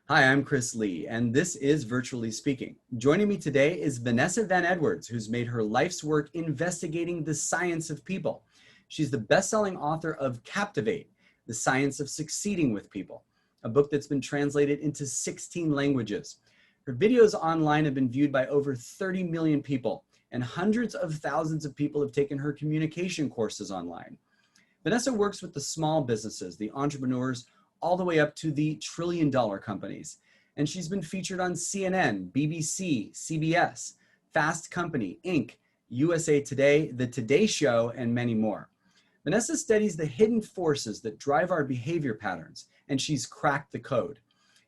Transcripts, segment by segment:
Hi, I'm Chris Lee, and this is Virtually Speaking. Joining me today is Vanessa Van Edwards, who's made her life's work investigating the science of people. She's the best-selling author of Captivate, The Science of Succeeding with People, a book that's been translated into 16 languages. Her videos online have been viewed by over 30 million people, and hundreds of thousands of people have taken her communication courses online. Vanessa works with the small businesses, the entrepreneurs, all the way up to the trillion-dollar companies. And she's been featured on CNN, BBC, CBS, Fast Company, Inc., USA Today, The Today Show, and many more. Vanessa studies the hidden forces that drive our behavior patterns, and she's cracked the code.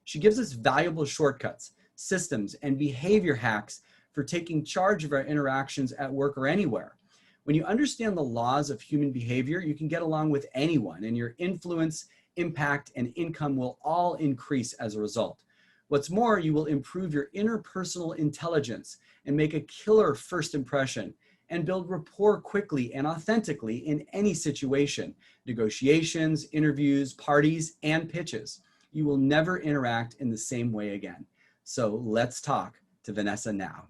She gives us valuable shortcuts, systems, and behavior hacks for taking charge of our interactions at work or anywhere. When you understand the laws of human behavior, you can get along with anyone, and your influence, impact, and income will all increase as a result. What's more, you will improve your interpersonal intelligence and make a killer first impression and build rapport quickly and authentically in any situation, negotiations, interviews, parties, and pitches. You will never interact in the same way again. So let's talk to Vanessa now.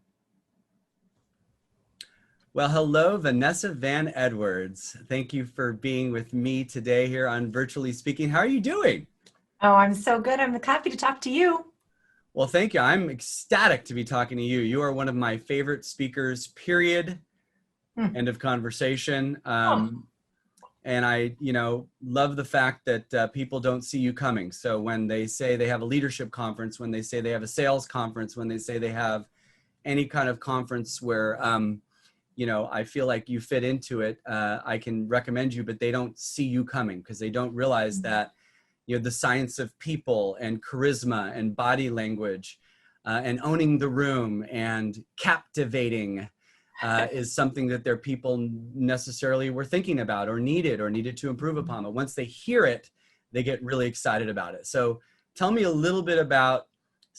Well, hello, Vanessa Van Edwards. Thank you for being with me today here on Virtually Speaking. How are you doing? Oh, I'm so good. I'm happy to talk to you. Well, thank you. I'm ecstatic to be talking to you. You are one of my favorite speakers, period. End of conversation. And I, love the fact that people don't see you coming. So when they say they have a leadership conference, when they say they have a sales conference, when they say they have any kind of conference where, I feel like you fit into it, I can recommend you, but they don't see you coming because they don't realize that, the science of people and charisma and body language and owning the room and captivating is something that their people necessarily were thinking about or needed to improve upon. But once they hear it, they get really excited about it. So tell me a little bit about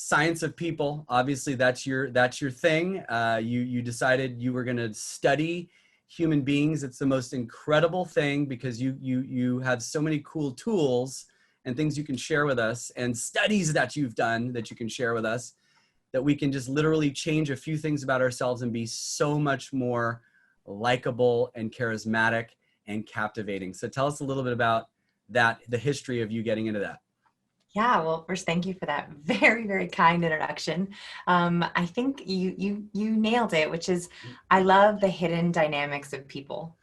science of people. Obviously that's your thing. You decided you were going to study human beings. It's the most incredible thing because you have so many cool tools and things you can share with us and studies that you've done that you can share with us that we can just literally change a few things about ourselves and be so much more likable and charismatic and captivating. So tell us a little bit about that, the history of you getting into that. Yeah, well, first, thank you for that very, very kind introduction. I think you nailed it, which is I love the hidden dynamics of people.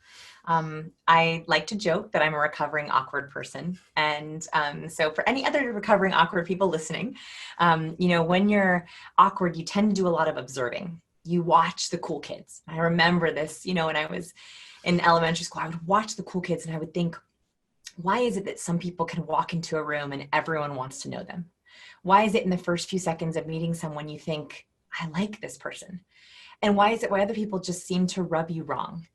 I like to joke that I'm a recovering awkward person. And so for any other recovering awkward people listening, when you're awkward, you tend to do a lot of observing. You watch the cool kids. I remember this, when I was in elementary school, I would watch the cool kids and I would think, why is it that some people can walk into a room and everyone wants to know them? Why is it in the first few seconds of meeting someone you think, I like this person? And why other people just seem to rub you wrong?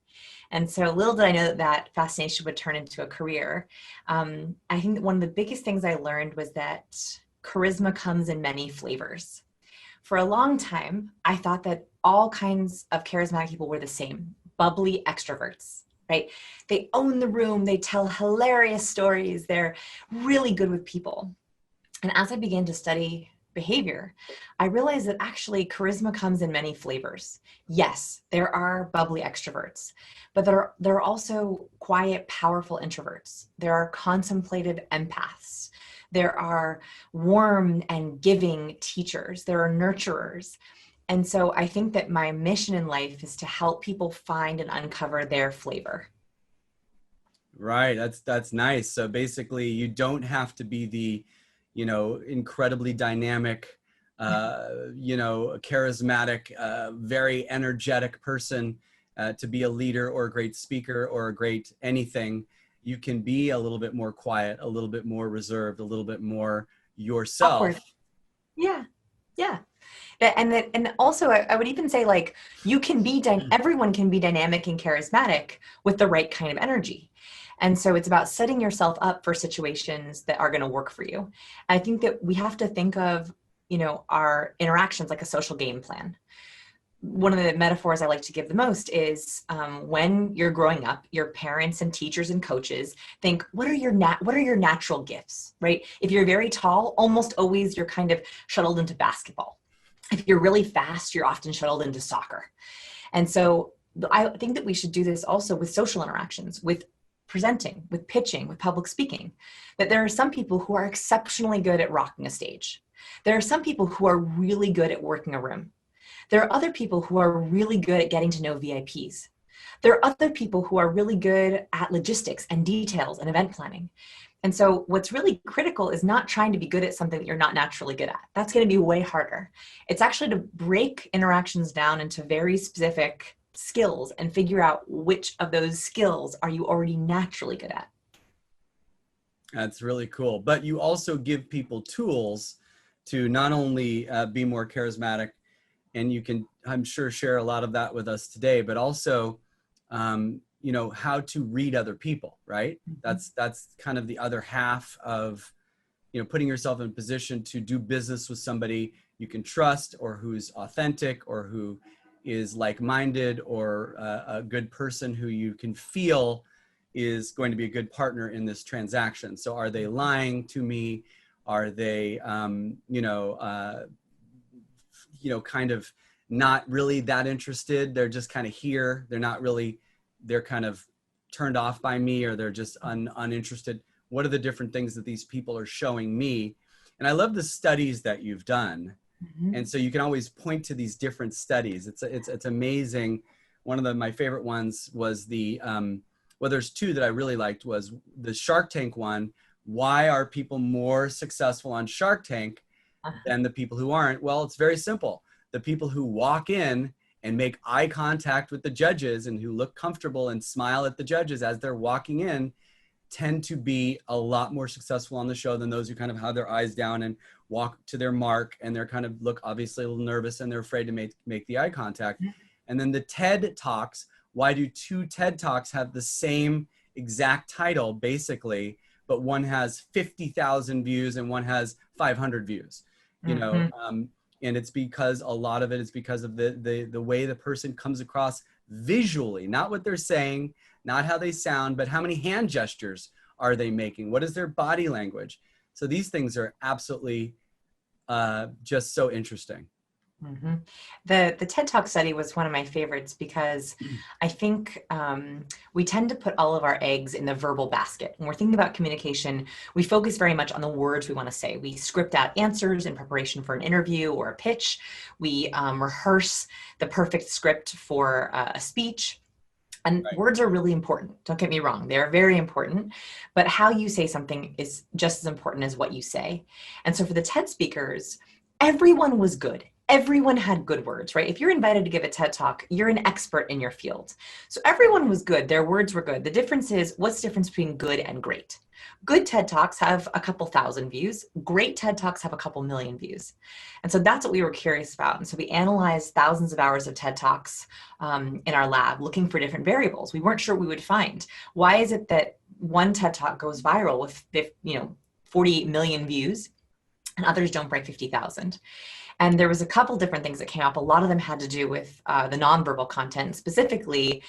And so little did I know that fascination would turn into a career. I think that one of the biggest things I learned was that charisma comes in many flavors. For a long time, I thought that all kinds of charismatic people were the same, bubbly extroverts. Right? They own the room. They tell hilarious stories. They're really good with people. And as I began to study behavior, I realized that actually charisma comes in many flavors. Yes, there are bubbly extroverts, but there are also quiet, powerful introverts. There are contemplative empaths. There are warm and giving teachers. There are nurturers. And so I think that my mission in life is to help people find and uncover their flavor. Right. That's nice. So basically you don't have to be the, incredibly dynamic, charismatic, very energetic person to be a leader or a great speaker or a great anything. You can be a little bit more quiet, a little bit more reserved, a little bit more yourself. Awkward. Yeah. Yeah. And also I would even say like everyone can be dynamic and charismatic with the right kind of energy. And so it's about setting yourself up for situations that are going to work for you. I think that we have to think of, our interactions like a social game plan. one of the metaphors I like to give the most is when you're growing up, your parents and teachers and coaches think, what are your natural gifts, right? If you're very tall, almost always you're kind of shuttled into basketball. If you're really fast, you're often shuttled into soccer. And so I think that we should do this also with social interactions, with presenting, with pitching, with public speaking, that there are some people who are exceptionally good at rocking a stage. There are some people who are really good at working a room. There are other people who are really good at getting to know VIPs. There are other people who are really good at logistics and details and event planning. And so what's really critical is not trying to be good at something that you're not naturally good at. That's going to be way harder. It's actually to break interactions down into very specific skills and figure out which of those skills are you already naturally good at. That's really cool. But you also give people tools to not only be more charismatic, and you can, I'm sure, share a lot of that with us today, but also, you know, how to read other people, right? That's kind of the other half of, you know, putting yourself in a position to do business with somebody you can trust, or who's authentic, or who is like-minded, or a good person who you can feel is going to be a good partner in this transaction. So are they lying to me? Are they, kind of not really that interested? They're just kind of here. They're not really, they're kind of turned off by me, or they're just uninterested. What are the different things that these people are showing me? And I love the studies that you've done. Mm-hmm. And so you can always point to these different studies. It's amazing. One of my favorite ones was the, well, there's two that I really liked, was the Shark Tank one. Why are people more successful on Shark Tank than the people who aren't? Well, it's very simple. The people who walk in and make eye contact with the judges, and who look comfortable and smile at the judges as they're walking in, tend to be a lot more successful on the show than those who kind of have their eyes down and walk to their mark, and they're kind of look obviously a little nervous, and they're afraid to make the eye contact. And then the TED Talks. Why do two TED Talks have the same exact title, basically, but one has 50,000 views and one has 500 views? You know, and it's because a lot of it is because of the way the person comes across visually, not what they're saying, not how they sound, but how many hand gestures are they making? What is their body language? So these things are absolutely just so interesting. Mm-hmm. The TED Talk study was one of my favorites because I think we tend to put all of our eggs in the verbal basket. When we're thinking about communication, we focus very much on the words we want to say. We script out answers in preparation for an interview or a pitch. We rehearse the perfect script for a speech. And right. Words are really important. Don't get me wrong. They're very important, but how you say something is just as important as what you say. And so for the TED speakers, everyone was good. Everyone had good words, right? If you're invited to give a TED Talk, you're an expert in your field. So everyone was good. Their words were good. The difference is, what's the difference between good and great? Good TED Talks have a couple thousand views. Great TED Talks have a couple million views. And so that's what we were curious about. And so we analyzed thousands of hours of TED Talks in our lab, looking for different variables. We weren't sure what we would find. Why is it that one TED Talk goes viral with 48 million views and others don't break 50,000? And there was a couple different things that came up. A lot of them had to do with the nonverbal content, specifically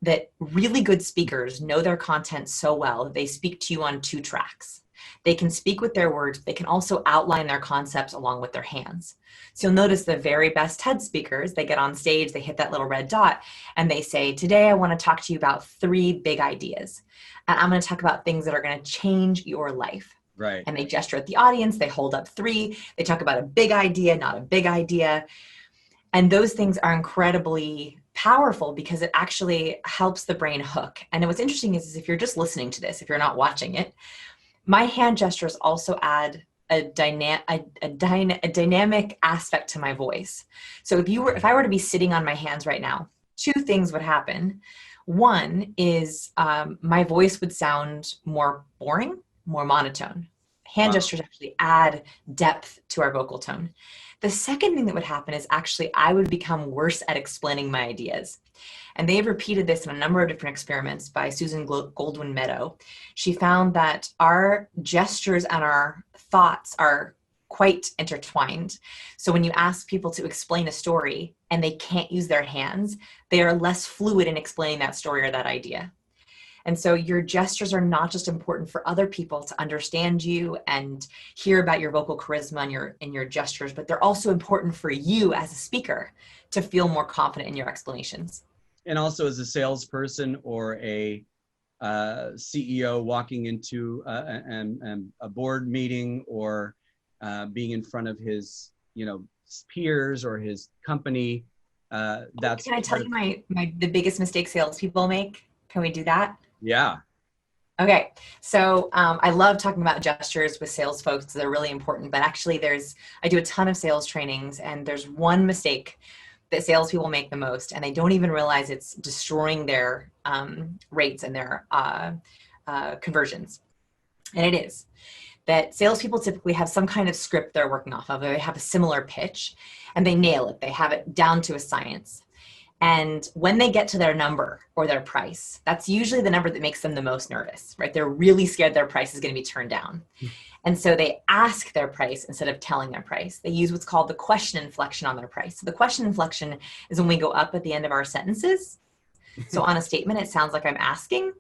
that really good speakers know their content so well that they speak to you on two tracks. They can speak with their words. They can also outline their concepts along with their hands. So you'll notice the very best TED speakers, they get on stage, they hit that little red dot, and they say, today I want to talk to you about 3 big ideas. And I'm going to talk about things that are going to change your life. Right. And they gesture at the audience, they hold up 3, they talk about a big idea, not a big idea. And those things are incredibly powerful because it actually helps the brain hook. And what's interesting is if you're just listening to this, if you're not watching it, my hand gestures also add a dynamic aspect to my voice. So if I were to be sitting on my hands right now, 2 things would happen. One is my voice would sound more boring, more monotone. Hand gestures actually add depth to our vocal tone. The second thing that would happen is actually I would become worse at explaining my ideas. And they've repeated this in a number of different experiments by Susan Goldwyn Meadow. She found that our gestures and our thoughts are quite intertwined. So when you ask people to explain a story and they can't use their hands, they are less fluid in explaining that story or that idea. And so your gestures are not just important for other people to understand you and hear about your vocal charisma and your gestures, but they're also important for you as a speaker to feel more confident in your explanations. And also as a salesperson or a CEO walking into a board meeting or being in front of his, peers or his company. That's. Can I tell you the biggest mistake salespeople make? Can we do that? Yeah. Okay. So I love talking about gestures with sales folks. They're really important, but actually I do a ton of sales trainings, and there's one mistake that salespeople make the most, and they don't even realize it's destroying their rates and their conversions. And it is that salespeople typically have some kind of script they're working off of. They have a similar pitch and they nail it. They have it down to a science. And when they get to their number or their price, that's usually the number that makes them the most nervous, right? They're really scared their price is going to be turned down. And so they ask their price instead of telling their price. They use what's called the question inflection on their price. So the question inflection is when we go up at the end of our sentences. So on a statement, it sounds like I'm asking,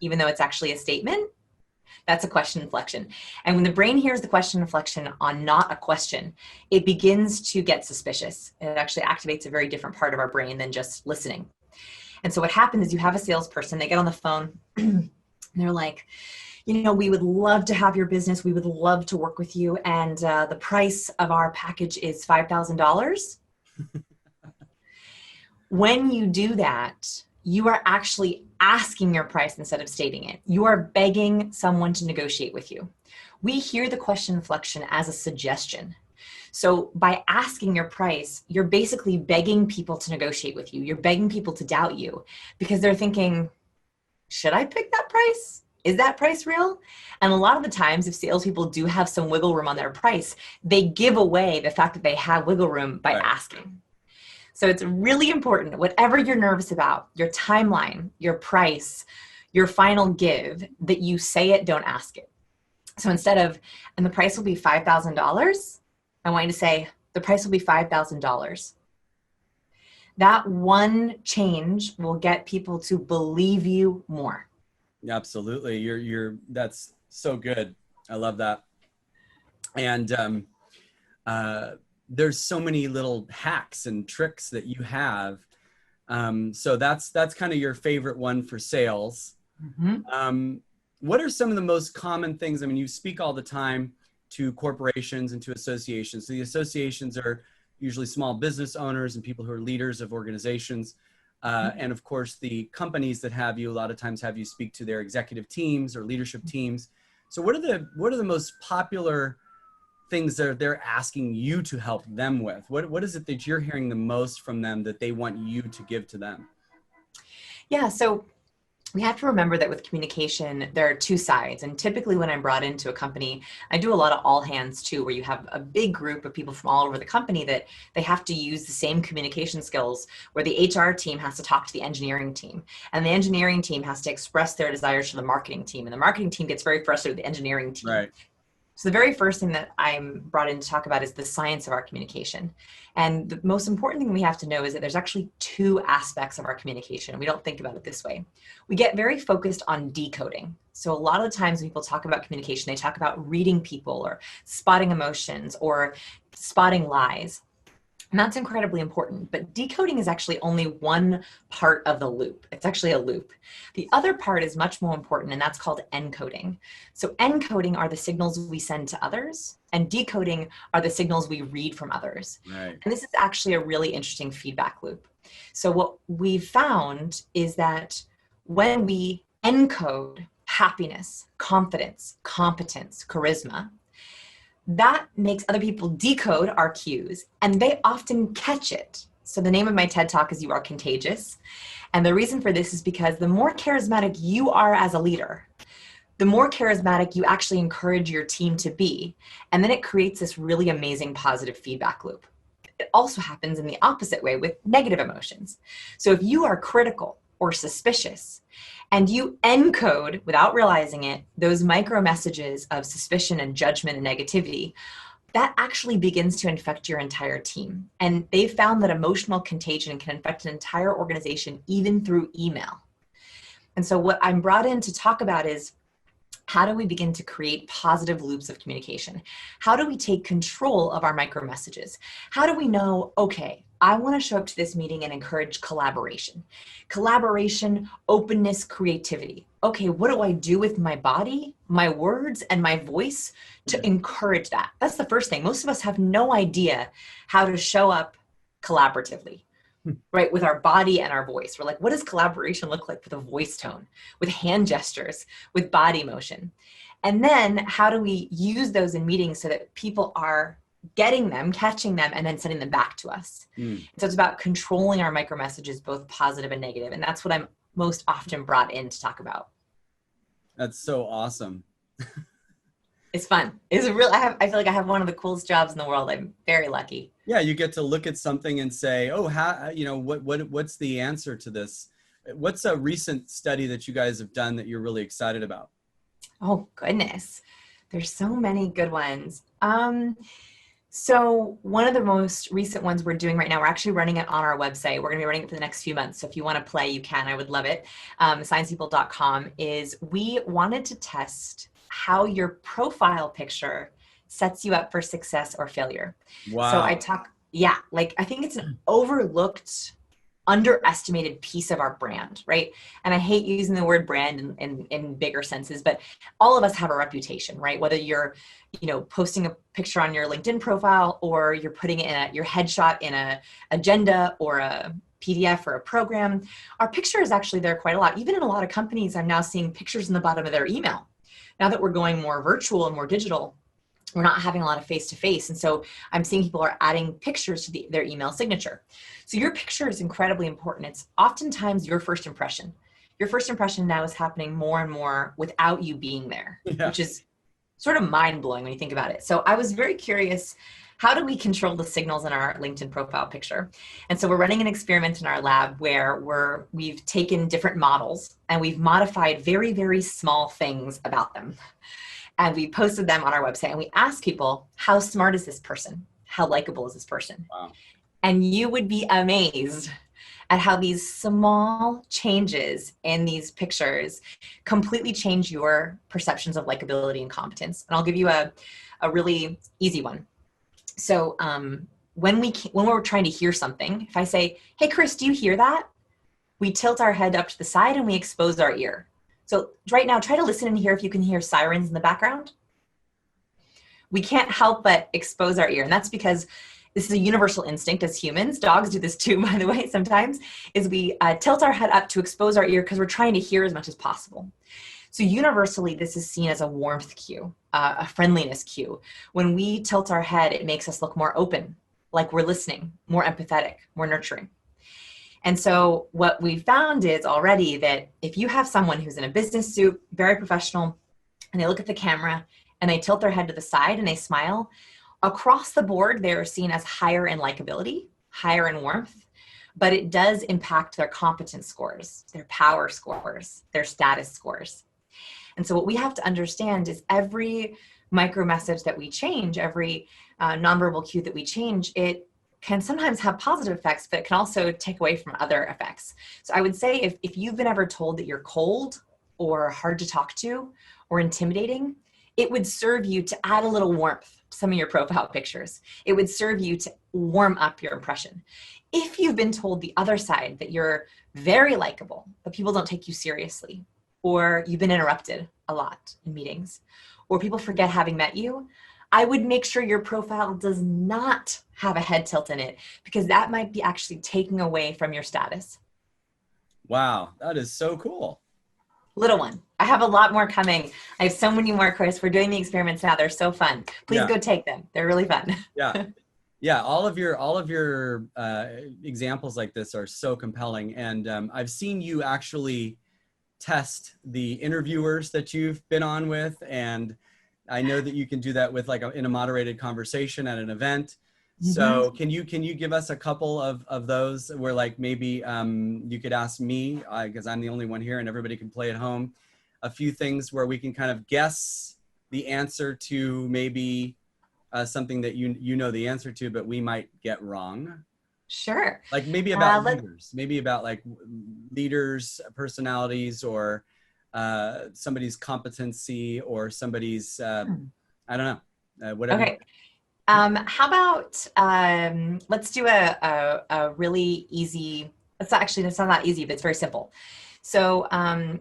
even though it's actually a statement. That's a question inflection. And when the brain hears the question inflection on not a question, it begins to get suspicious. It actually activates a very different part of our brain than just listening. And so what happens is you have a salesperson, they get on the phone and they're like, we would love to have your business. We would love to work with you. And the price of our package is $5,000. When you do that, you are actually asking your price instead of stating it. You are begging someone to negotiate with you. We hear the question inflection as a suggestion. So by asking your price, you're basically begging people to negotiate with you. You're begging people to doubt you because they're thinking, should I pick that price? Is that price real? And a lot of the times, if salespeople do have some wiggle room on their price, they give away the fact that they have wiggle room by asking. So it's really important, whatever you're nervous about, your timeline, your price, your final give, that you say it, don't ask it. So instead of, and the price will be $5,000, I want you to say, the price will be $5,000. That one change will get people to believe you more. Absolutely. That's so good. I love that. And there's so many little hacks and tricks that you have. So that's kind of your favorite one for sales. Mm-hmm. What are some of the most common things? I mean, you speak all the time to corporations and to associations. So the associations are usually small business owners and people who are leaders of organizations. And of course, the companies that have you a lot of times have you speak to their executive teams or leadership teams. So what are the most popular things that they're asking you to help them with? What is it that you're hearing the most from them that they want you to give to them? Yeah, so we have to remember that with communication, there are two sides. And typically when I'm brought into a company, I do a lot of all hands too, where you have a big group of people from all over the company that they have to use the same communication skills, where the HR team has to talk to the engineering team, and the engineering team has to express their desires to the marketing team. And the marketing team gets very frustrated with the engineering team. Right. So the very first thing that I'm brought in to talk about is the science of our communication. And the most important thing we have to know is that there's actually two aspects of our communication. We don't think about it this way. We get very focused on decoding. So a lot of the times when people talk about communication, they talk about reading people or spotting emotions or spotting lies. And that's incredibly important, but decoding is actually only one part of the loop. It's actually a loop. The other part is much more important, and that's called encoding. So encoding are the signals we send to others, and decoding are the signals we read from others. Right. And this is actually a really interesting feedback loop. So what we've found is that when we encode happiness, confidence, competence, charisma, that makes other people decode our cues, and they often catch it. So the name of my TED Talk is You Are Contagious. And the reason for this is because the more charismatic you are as a leader, the more charismatic you actually encourage your team to be. And then it creates this really amazing positive feedback loop. It also happens in the opposite way with negative emotions. So if you are critical or suspicious, and you encode, without realizing it, those micro messages of suspicion and judgment and negativity, that actually begins to infect your entire team. And they found that emotional contagion can infect an entire organization, even through email. And so what I'm brought in to talk about is, how do we begin to create positive loops of communication? How do we take control of our micro messages? How do we know, okay, I want to show up to this meeting and encourage collaboration. Collaboration, openness, creativity. Okay, what do I do with my body, my words, and my voice to encourage that? That's the first thing. Most of us have no idea how to show up collaboratively, right? With our body and our voice. We're like, what does collaboration look like with a voice tone, with hand gestures, with body motion? And then how do we use those in meetings so that people are getting them, catching them, and then sending them back to us? So it's about controlling our micro messages, both positive and negative. And that's what I'm most often brought in to talk about. That's so awesome. It's fun. It's a real, I feel like I have one of the coolest jobs in the world. I'm very lucky. Yeah, you get to look at something and say, oh, how, you know, what's the answer to this? What's a recent study that you guys have done that you're really excited about? Oh, goodness. There's so many good ones. So one of the most recent ones we're doing right now, we're actually running it on our website. We're going to be running it for the next few months. So if you want to play, you can. I would love it. SciencePeople.com is, we wanted to test how your profile picture sets you up for success or failure. Wow. So I talk, yeah, like I think it's an overlooked, underestimated piece of our brand, right? And I hate using the word brand in bigger senses, but all of us have a reputation, right? Whether you're, you know, posting a picture on your LinkedIn profile, or you're putting it in your headshot in a agenda or a PDF or a program, our picture is actually there quite a lot. Even in a lot of companies, I'm now seeing pictures in the bottom of their email. Now that we're going more virtual and more digital, we're not having a lot of face-to-face. And so I'm seeing people are adding pictures to their email signature. So your picture is incredibly important. It's oftentimes your first impression. Your first impression now is happening more and more without you being there, which is sort of mind-blowing when you think about it. So I was very curious, how do we control the signals in our LinkedIn profile picture? And so we're running an experiment in our lab where we've taken different models and we've modified very, very small things about them. And we posted them on our website, and we asked people, how smart is this person? How likable is this person? Wow. And you would be amazed at how these small changes in these pictures completely change your perceptions of likability and competence. And I'll give you a really easy one. So when we're trying to hear something, if I say, hey, Chris, do you hear that? We tilt our head up to the side and we expose our ear. So right now, try to listen and hear if you can hear sirens in the background. We can't help but expose our ear. And that's because this is a universal instinct as humans. Dogs do this too, by the way, sometimes, is we tilt our head up to expose our ear because we're trying to hear as much as possible. So universally, this is seen as a warmth cue, a friendliness cue. When we tilt our head, it makes us look more open, like we're listening, more empathetic, more nurturing. And so what we found is already that if you have someone who's in a business suit, very professional, and they look at the camera and they tilt their head to the side and they smile, across the board, they're seen as higher in likability, higher in warmth, but it does impact their competence scores, their power scores, their status scores. And so what we have to understand is every micro message that we change, every nonverbal cue that we change, it can sometimes have positive effects, but it can also take away from other effects. So I would say if you've been ever told that you're cold or hard to talk to or intimidating, it would serve you to add a little warmth to some of your profile pictures. It would serve you to warm up your impression. If you've been told the other side, that you're very likable, but people don't take you seriously, or you've been interrupted a lot in meetings, or people forget having met you, I would make sure your profile does not have a head tilt in it, because that might be actually taking away from your status. Wow, that is so cool. Little one. I have a lot more coming. I have so many more, Chris. We're doing the experiments now. They're so fun. Please go take them. They're really fun. Yeah. All of your examples like this are so compelling. And I've seen you actually test the interviewers that you've been on with. And I know that you can do that with in a moderated conversation at an event. So can you give us a couple of those where maybe you could ask me, because I'm the only one here and everybody can play at home, a few things where we can kind of guess the answer to maybe something that you know the answer to, but we might get wrong? Sure. Like maybe about Let's leaders, maybe about like leaders, personalities, or somebody's competency, or somebody's, I don't know, whatever. Okay. How about let's do a really easy, it's not that easy, but it's very simple. So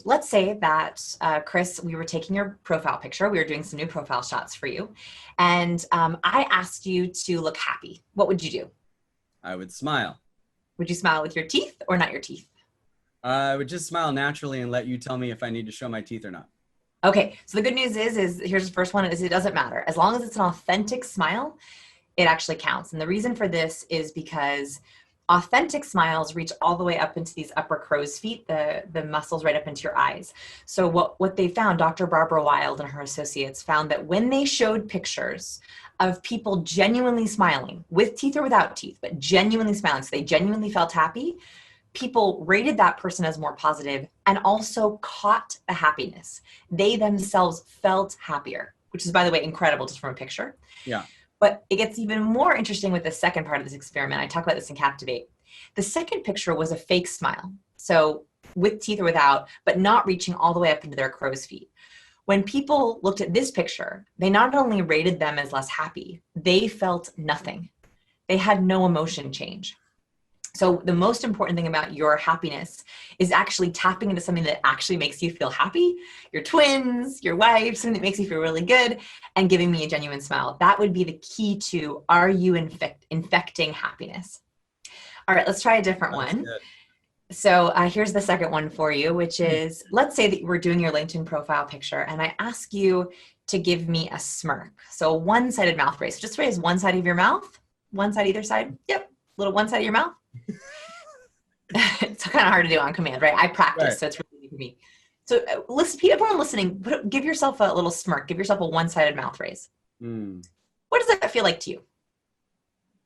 let's say that, Chris, we were taking your profile picture. We were doing some new profile shots for you. And I asked you to look happy. What would you do? I would smile. Would you smile with your teeth or not your teeth? I would just smile naturally and let you tell me if I need to show my teeth or not. Okay, so the good news is here's the first one, is it doesn't matter. As long as it's an authentic smile, it actually counts. And the reason for this is because authentic smiles reach all the way up into these upper crow's feet, the muscles right up into your eyes. So what they found, Dr. Barbara Wild and her associates found that when they showed pictures of people genuinely smiling, with teeth or without teeth, but genuinely smiling, so they genuinely felt happy, people rated that person as more positive and also caught the happiness. They themselves felt happier, which is, by the way, incredible just from a picture. Yeah. But it gets even more interesting with the second part of this experiment. I talk about this in Captivate. The second picture was a fake smile. So with teeth or without, but not reaching all the way up into their crow's feet. When people looked at this picture, they not only rated them as less happy, they felt nothing. They had no emotion change. So the most important thing about your happiness is actually tapping into something that actually makes you feel happy, your twins, your wife, something that makes you feel really good, and giving me a genuine smile. That would be the key to, are you infecting happiness? All right, let's try a different one. Good. So here's the second one for you, which is, let's say that we're doing your LinkedIn profile picture and I ask you to give me a smirk. So a one-sided mouth raise. Just raise one side of your mouth, one side either side. Yep, little one side of your mouth. It's kind of hard to do on command, right? I practice, right. So it's really easy for me. So listen, everyone listening, give yourself a little smirk. Give yourself a one-sided mouth raise. What does that feel like to you?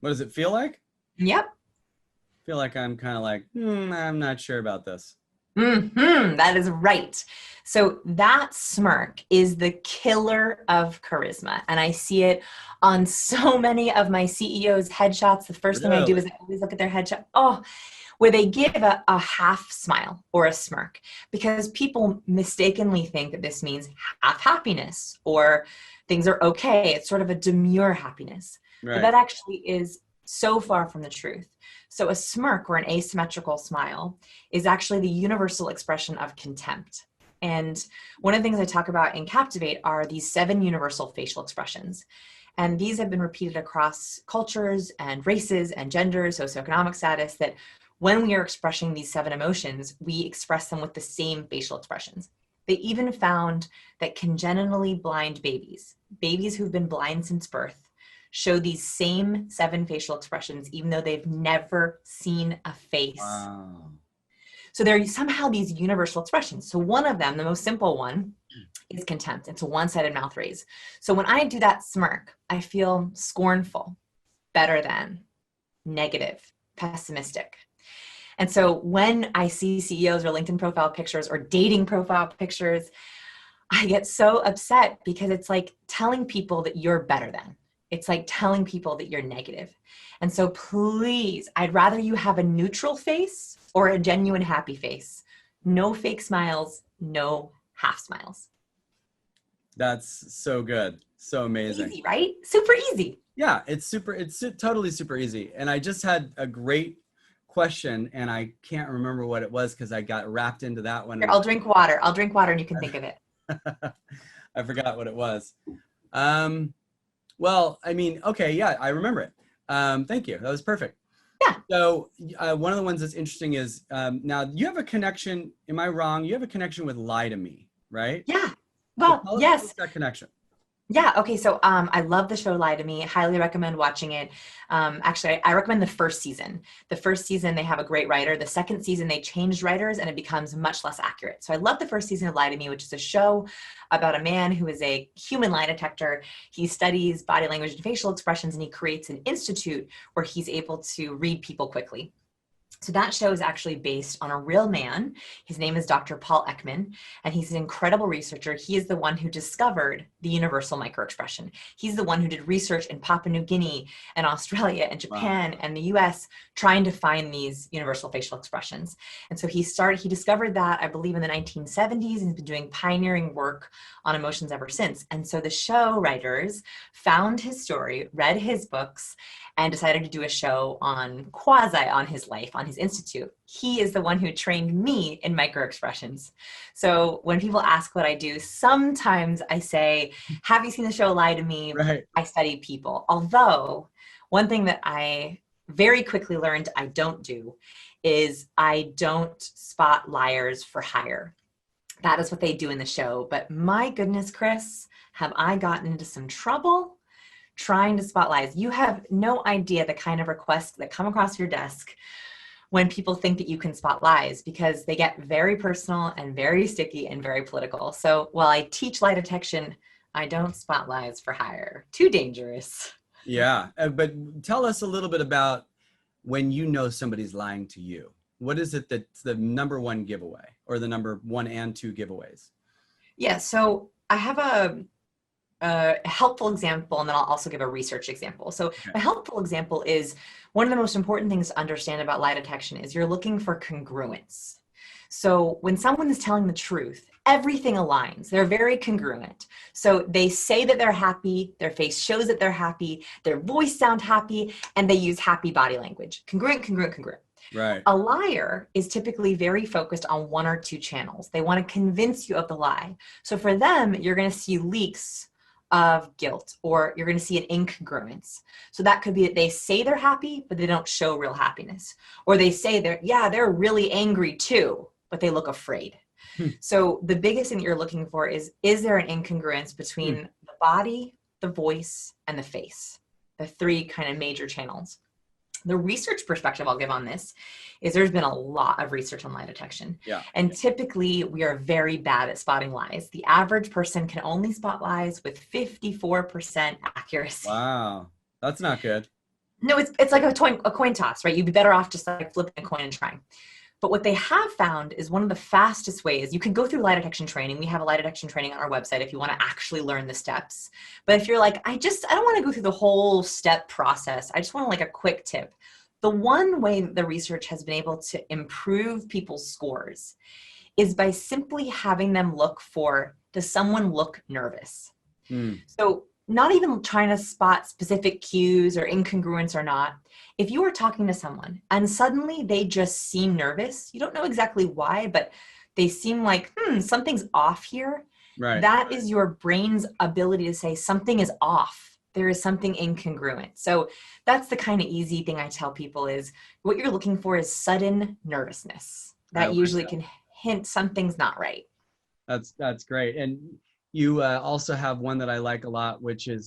What does it feel like? Yep. I feel like I'm kind of like, I'm not sure about this. That is right. So that smirk is the killer of charisma. And I see it on so many of my CEOs' headshots. The first thing I do is I always look at their headshot. Where they give a half smile or a smirk, because people mistakenly think that this means half happiness or things are okay. It's sort of a demure happiness. Right. But that actually is so far from the truth. So a smirk or an asymmetrical smile is actually the universal expression of contempt. And one of the things I talk about in Captivate are these 7 universal facial expressions. And these have been repeated across cultures and races and genders, socioeconomic status, that when we are expressing these 7 emotions, we express them with the same facial expressions. They even found that congenitally blind babies who've been blind since birth, show these same 7 facial expressions, even though they've never seen a face. Wow. So there are somehow these universal expressions. So one of them, the most simple one, is contempt. It's a one-sided mouth raise. So when I do that smirk, I feel scornful, better than, negative, pessimistic. And so when I see CEOs or LinkedIn profile pictures or dating profile pictures, I get so upset because it's like telling people that you're better than. It's like telling people that you're negative. And so please, I'd rather you have a neutral face or a genuine happy face. No fake smiles, no half smiles. That's so good. So amazing. Easy, right? Super easy. Yeah, it's totally super easy. And I just had a great question and I can't remember what it was because I got wrapped into that one. Here, I'll drink water. I'll drink water and you can think of it. I forgot what it was. Well, I mean, okay, yeah, I remember it. Thank you. That was perfect. Yeah. So one of the ones that's interesting is now you have a connection. Am I wrong? You have a connection with Lie to Me, right? Yeah. Well, so yes. What's that connection? Yeah. Okay. So I love the show Lie to Me. Highly recommend watching it. Actually, I recommend the first season. The first season, they have a great writer. The second season, they changed writers and it becomes much less accurate. So I love the first season of Lie to Me, which is a show about a man who is a human lie detector. He studies body language and facial expressions, and he creates an institute where he's able to read people quickly. So that show is actually based on a real man. His name is Dr. Paul Ekman, and he's an incredible researcher. He is the one who discovered the universal microexpression. He's the one who did research in Papua New Guinea and Australia and Japan and the US trying to find these universal facial expressions. And so he discovered that, I believe, in the 1970s, and has been doing pioneering work on emotions ever since. And so the show writers found his story, read his books, and decided to do a show on his life, on his institute. He is the one who trained me in microexpressions. So when people ask what I do, sometimes I say, have you seen the show Lie to Me? Right. I study people. Although one thing that I very quickly learned I don't do is I don't spot liars for hire. That is what they do in the show. But my goodness, Chris, have I gotten into some trouble trying to spot lies? You have no idea the kind of requests that come across your desk when people think that you can spot lies, because they get very personal and very sticky and very political. So while I teach lie detection, I don't spot lies for hire. Too dangerous. Yeah. But tell us a little bit about when you know somebody's lying to you. What is it that's the number one giveaway, or the number 1 and 2 giveaways? Yeah. So I have a helpful example, and then I'll also give a research example. So a helpful example is, one of the most important things to understand about lie detection is you're looking for congruence. So when someone is telling the truth, everything aligns. They're very congruent. So they say that they're happy, their face shows that they're happy, their voice sounds happy, and they use happy body language. Congruent, congruent, congruent. Right. A liar is typically very focused on 1 or 2 channels. They want to convince you of the lie. So for them, you're going to see leaks of guilt, or you're going to see an incongruence. So that could be that they say they're happy, but they don't show real happiness. Or they say they're really angry too, but they look afraid. So the biggest thing that you're looking for is there an incongruence between the body, the voice, and the face? The 3 kind of major channels. The research perspective I'll give on this is there's been a lot of research on lie detection. Yeah. And typically we are very bad at spotting lies. The average person can only spot lies with 54% accuracy. Wow. That's not good. No, it's like a coin toss, right? You'd be better off just like flipping a coin and trying. But what they have found is one of the fastest ways. You can go through lie detection training. We have a lie detection training on our website if you want to actually learn the steps. But if you're like, I don't want to go through the whole step process, I just want like a quick tip. The one way that the research has been able to improve people's scores is by simply having them look for, does someone look nervous? So not even trying to spot specific cues or incongruence or not. If you are talking to someone and suddenly they just seem nervous, you don't know exactly why, but they seem like, something's off here. Right. That is your brain's ability to say something is off. There is something incongruent. So that's the kind of easy thing I tell people is what you're looking for is sudden nervousness. That usually can hint something's not right. That's great. And you also have one that I like a lot, which is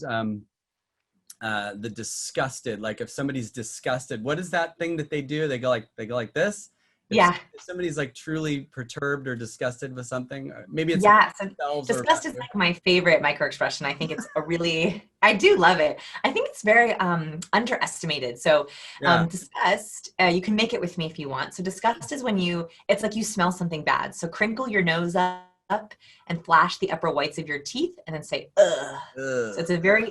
the disgusted. Like if somebody's disgusted, what is that thing that they do? They go like this. If somebody's like truly perturbed or disgusted with something, maybe it's so disgust is like my favorite microexpression. I think it's I do love it. I think it's very underestimated. So disgust, you can make it with me if you want. So disgust is when it's like you smell something bad. So crinkle your nose up and flash the upper whites of your teeth and then say, ugh. So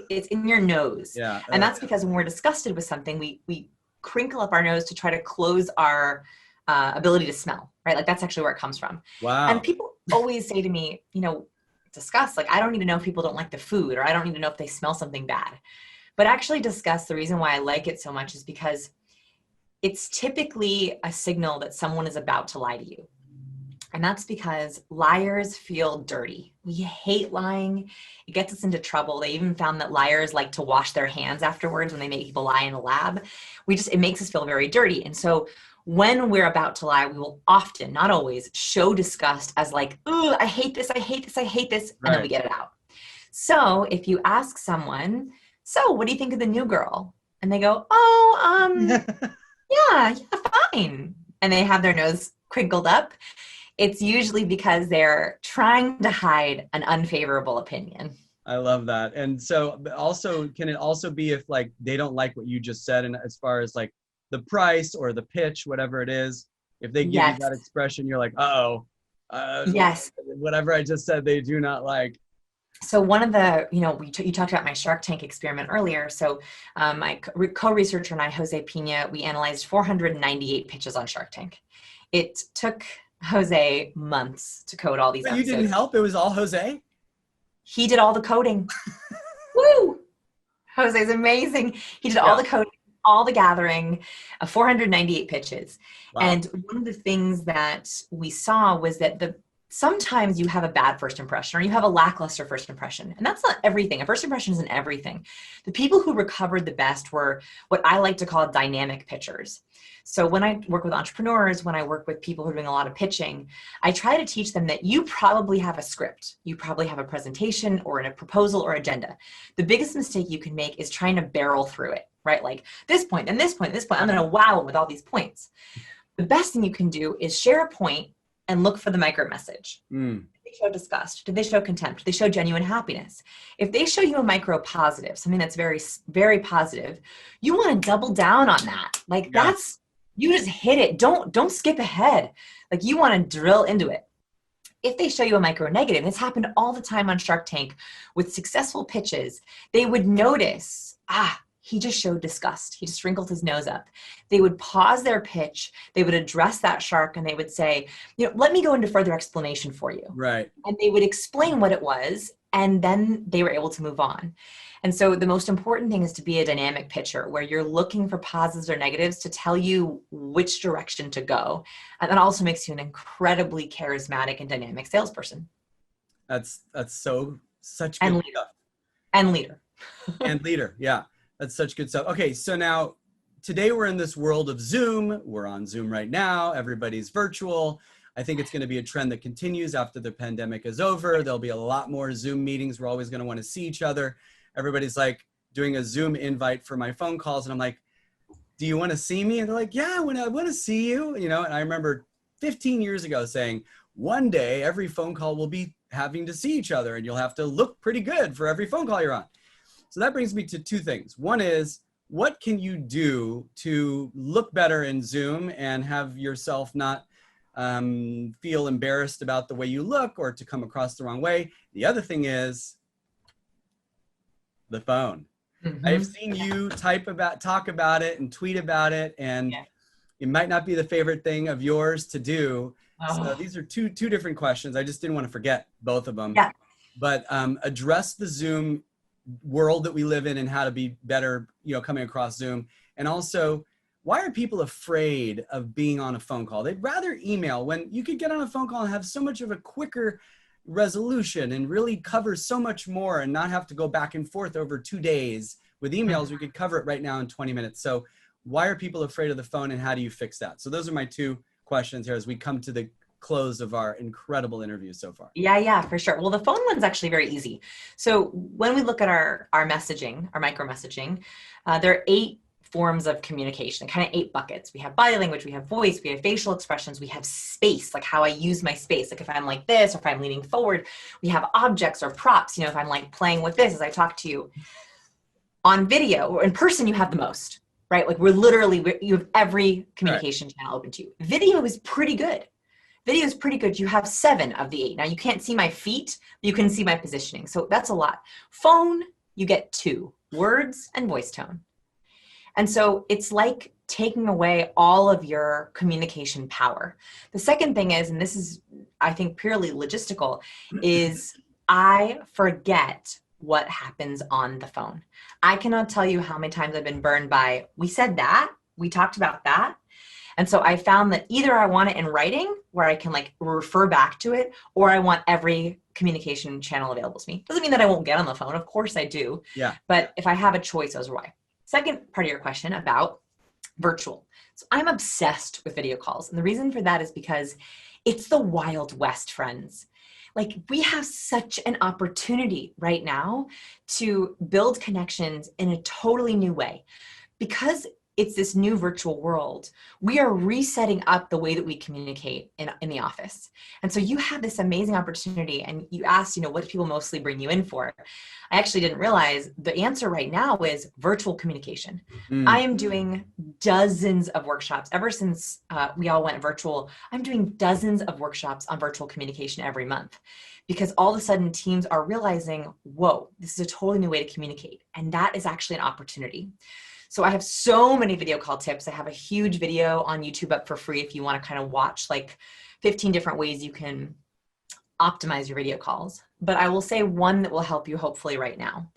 it's in your nose. Yeah. And that's because when we're disgusted with something, we crinkle up our nose to try to close our ability to smell, right? Like that's actually where it comes from. Wow. And people always say to me, disgust, like I don't need to know if people don't like the food, or I don't need to know if they smell something bad. But actually disgust, the reason why I like it so much is because it's typically a signal that someone is about to lie to you. And that's because liars feel dirty. We hate lying. It gets us into trouble. They even found that liars like to wash their hands afterwards when they make people lie in a lab. It makes us feel very dirty. And so when we're about to lie, we will often, not always, show disgust as like, ooh, I hate this, I hate this, I hate this. And then we get it out. So if you ask someone, so what do you think of the new girl? And they go, yeah, fine. And they have their nose crinkled up. It's usually because they're trying to hide an unfavorable opinion. I love that. And so also, can it also be if like they don't like what you just said, and as far as like the price or the pitch, whatever it is, if they give you that expression, you're like, yes, whatever I just said, they do not like. So one of the, you talked about my Shark Tank experiment earlier. So my co-researcher and I, Jose Pina, we analyzed 498 pitches on Shark Tank. It took Jose months to code all these But you episodes. didn't help? It was all Jose? He did all the coding. Woo! Jose's amazing. He did all the coding, all the gathering, 498 pitches. Wow. And one of the things that we saw was that sometimes you have a bad first impression or you have a lackluster first impression. And that's not everything. A first impression isn't everything. The people who recovered the best were what I like to call dynamic pitchers. So when I work with entrepreneurs, when I work with people who are doing a lot of pitching, I try to teach them that you probably have a script. You probably have a presentation or a proposal or agenda. The biggest mistake you can make is trying to barrel through it, right? Like this point, and this point, this point, I'm going to wow them with all these points. The best thing you can do is share a point and look for the micro message. Did they show disgust? Did they show contempt? Did they show genuine happiness? If they show you a micro positive, something that's very, very positive, you want to double down on that. Like you just hit it. Don't skip ahead. Like you want to drill into it. If they show you a micro negative, this happened all the time on Shark Tank with successful pitches, they would notice, he just showed disgust. He just wrinkled his nose up. They would pause their pitch. They would address that shark and they would say, let me go into further explanation for you. Right. And they would explain what it was. And then they were able to move on. And so the most important thing is to be a dynamic pitcher where you're looking for positives or negatives to tell you which direction to go. And that also makes you an incredibly charismatic and dynamic salesperson. That's such and good leader. stuff. And leader. And leader. Yeah. That's such good stuff. Okay. So now today we're in this world of Zoom. We're on Zoom right now. Everybody's virtual. I think it's going to be a trend that continues after the pandemic is over. There'll be a lot more Zoom meetings. We're always going to want to see each other. Everybody's like doing a Zoom invite for my phone calls. And I'm like, do you want to see me? And they're like, yeah, I want to see you. And I remember 15 years ago saying, one day every phone call will be having to see each other and you'll have to look pretty good for every phone call you're on. So that brings me to two things. One is, what can you do to look better in Zoom and have yourself not feel embarrassed about the way you look or to come across the wrong way? The other thing is the phone. Mm-hmm. I've seen you talk about it and tweet about it, and it might not be the favorite thing of yours to do. So these are two different questions. I just didn't want to forget both of them. Yeah. But address the Zoom world that we live in and how to be better, coming across Zoom. And also, why are people afraid of being on a phone call? They'd rather email when you could get on a phone call and have so much of a quicker resolution and really cover so much more and not have to go back and forth over 2 days. With emails, we could cover it right now in 20 minutes. So why are people afraid of the phone and how do you fix that? So those are my two questions here as we come to the close of our incredible interview so far. Yeah, for sure. Well, the phone one's actually very easy. So when we look at our messaging, our micro messaging, there are 8 forms of communication, kind of 8 buckets. We have body language, we have voice, we have facial expressions, we have space, like how I use my space. Like if I'm like this, or if I'm leaning forward, we have objects or props, if I'm like playing with this as I talk to you. On video or in person, you have the most, right? Like you have every communication channel open to you. Video is pretty good. Video is pretty good. You have 7 of the 8. Now you can't see my feet, but you can see my positioning. So that's a lot. Phone, you get 2, words and voice tone. And so it's like taking away all of your communication power. The second thing is, and this is, I think, purely logistical, is I forget what happens on the phone. I cannot tell you how many times I've been burned by, we said that, we talked about that. And so I found that either I want it in writing where I can like refer back to it, or I want every communication channel available to me. Doesn't mean that I won't get on the phone. Of course I do. Yeah. But if I have a choice, those are why. Second part of your question about virtual. So I'm obsessed with video calls. And the reason for that is because it's the Wild West, friends. Like we have such an opportunity right now to build connections in a totally new way. Because it's this new virtual world, we are resetting up the way that we communicate in the office. And so you have this amazing opportunity, and you asked, what do people mostly bring you in for? I actually didn't realize the answer right now is virtual communication. I am doing dozens of workshops. Ever since we all went virtual, I'm doing dozens of workshops on virtual communication every month. because all of a sudden teams are realizing, whoa, this is a totally new way to communicate. And that is actually an opportunity. So I have so many video call tips. I have a huge video on YouTube up for free if you want to kind of watch like 15 different ways you can optimize your video calls. But I will say one that will help you hopefully right now.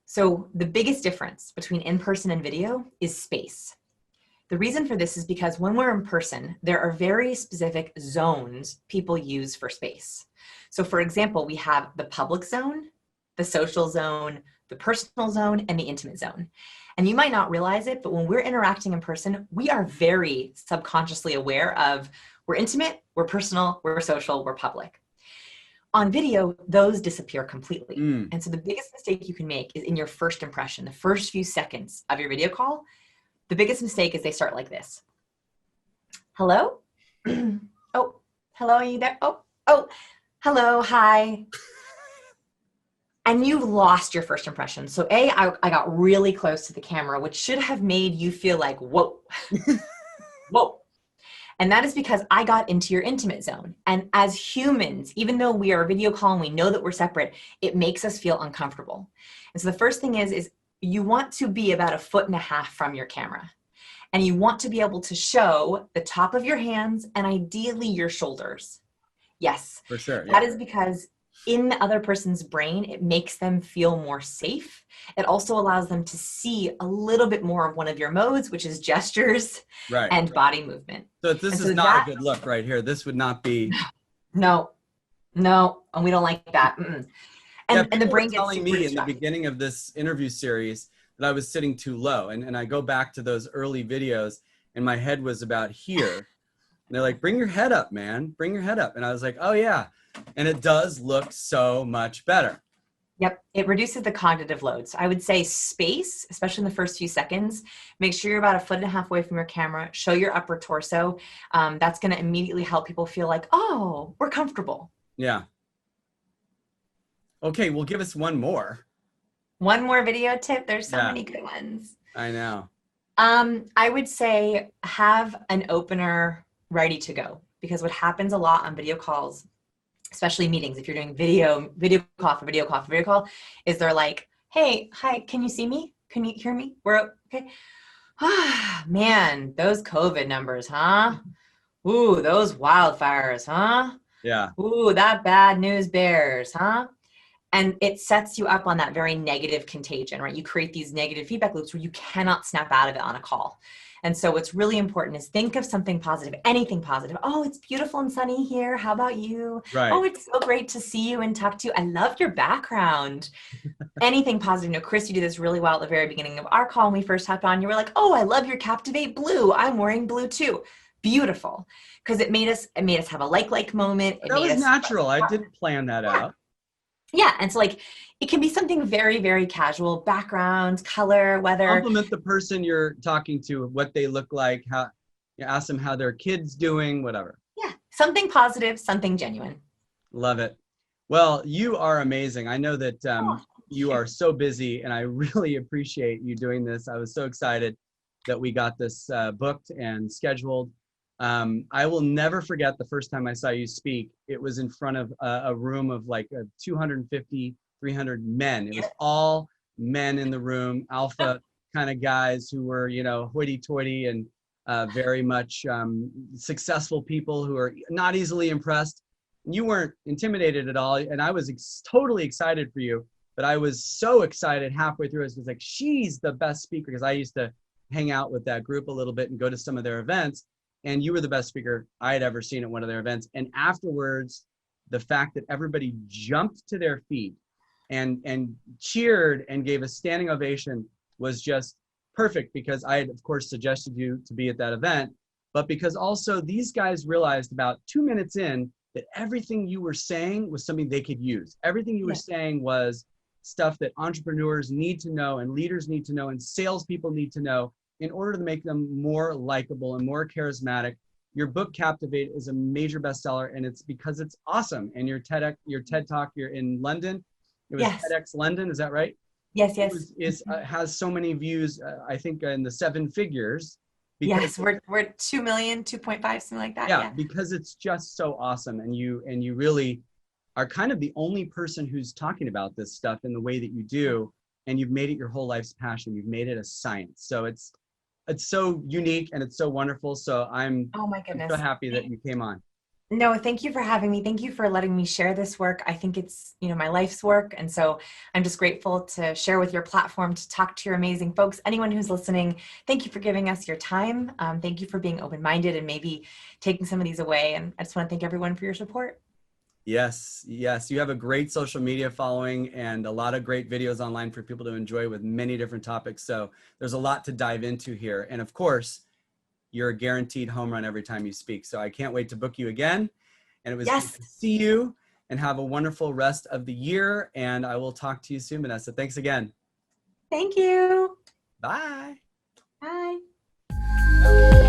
So the biggest difference between in-person and video is space. The reason for this is because when we're in person, there are very specific zones people use for space. So for example, we have the public zone, the social zone, the personal zone, and the intimate zone. And you might not realize it, but when we're interacting in person, we are very subconsciously aware of we're intimate, we're personal, we're social, we're public. On video, those disappear completely. And so the biggest mistake you can make is in your first impression, the first few seconds of your video call. The biggest mistake is they start like this. Hello? Oh, hello, are you there? Oh, hello, hi. And you've lost your first impression. So I got really close to the camera, which should have made you feel like, whoa, whoa. And that is because I got into your intimate zone. And as humans, even though we are a video call and we know that we're separate, it makes us feel uncomfortable. And so the first thing is you want to be about 1.5 feet from your camera. And you want to be able to show the top of your hands and ideally your shoulders. Yes. For sure. That is because in the other person's brain, it makes them feel more safe. It also allows them to see a little bit more of one of your modes, which is gestures and body movement. So this is not a good look right here. This would not be. No, and we don't like that. And the brain gets telling me in the beginning of this interview series that I was sitting too low. And I go back to those early videos and my head was about here. And they're like, bring your head up, man. Bring your head up. And I was like, oh yeah. And it does look so much better. Yep. It reduces the cognitive load. So I would say space, especially in the first few seconds, make sure you're about 1.5 feet away from your camera, show your upper torso. That's going to immediately help people feel like, oh, we're comfortable. Yeah. Okay. Well, give us one more. One more video tip. There's so many good ones. I know. I would say have an opener ready to go, because what happens a lot on video calls, especially meetings, if you're doing video call, is they're like, hey, hi, can you see me? Can you hear me? We're okay. Ah, man, those COVID numbers, huh? Ooh, those wildfires, huh? Yeah. Ooh, that bad news bears, huh? And it sets you up on that very negative contagion, right? You create these negative feedback loops where you cannot snap out of it on a call. And so what's really important is think of something positive, anything positive. Oh, it's beautiful and sunny here. How about you? Right. Oh, it's so great to see you and talk to you. I love your background. Anything positive. No, Chris, you did this really well at the very beginning of our call when we first hopped on. You were like, oh, I love your Captivate blue. I'm wearing blue too. Beautiful. Because it made us have a like moment. That was natural. I didn't plan that out. Yeah. And so like, it can be something very, very casual, background, color, weather. Compliment the person you're talking to, what they look like, how you ask them how their kid's doing, whatever. Yeah. Something positive, something genuine. Love it. Well, you are amazing. I know that you are so busy and I really appreciate you doing this. I was so excited that we got this booked and scheduled. I will never forget the first time I saw you speak. It was in front of a room of like 250, 300 men. It was all men in the room, alpha kind of guys who were, you know, hoity-toity and very much successful people who are not easily impressed. You weren't intimidated at all. And I was totally excited for you. But I was so excited halfway through. I was like, she's the best speaker, because I used to hang out with that group a little bit and go to some of their events. And you were the best speaker I had ever seen at one of their events. And afterwards, the fact that everybody jumped to their feet and cheered and gave a standing ovation was just perfect, because I had, of course, suggested you to be at that event, but because also these guys realized about 2 minutes in that everything you were saying was something they could use. Everything you were saying was stuff that entrepreneurs need to know and leaders need to know and salespeople need to know in order to make them more likable and more charismatic. Your book, Captivate, is a major bestseller, and it's because it's awesome. And your TED Talk, you're in London. It was TEDx London, is that right? Yes, yes. It has so many views, I think in the 7 figures. Yes, we're 2 million, 2.5, something like that. Yeah, because it's just so awesome. And you really are kind of the only person who's talking about this stuff in the way that you do, and you've made it your whole life's passion. You've made it a science. So it's so unique and it's so wonderful. So Oh my I'm so goodness. happy that you came on. No, thank you for having me. Thank you for letting me share this work. I think it's, my life's work. And so I'm just grateful to share with your platform, to talk to your amazing folks. Anyone who's listening, thank you for giving us your time. Thank you for being open-minded and maybe taking some of these away. And I just want to thank everyone for your support. Yes, yes. You have a great social media following and a lot of great videos online for people to enjoy with many different topics. So there's a lot to dive into here. And of course, you're a guaranteed home run every time you speak. So I can't wait to book you again. And it was great Yes. to see you, and have a wonderful rest of the year. And I will talk to you soon, Vanessa. Thanks again. Thank you. Bye. Bye.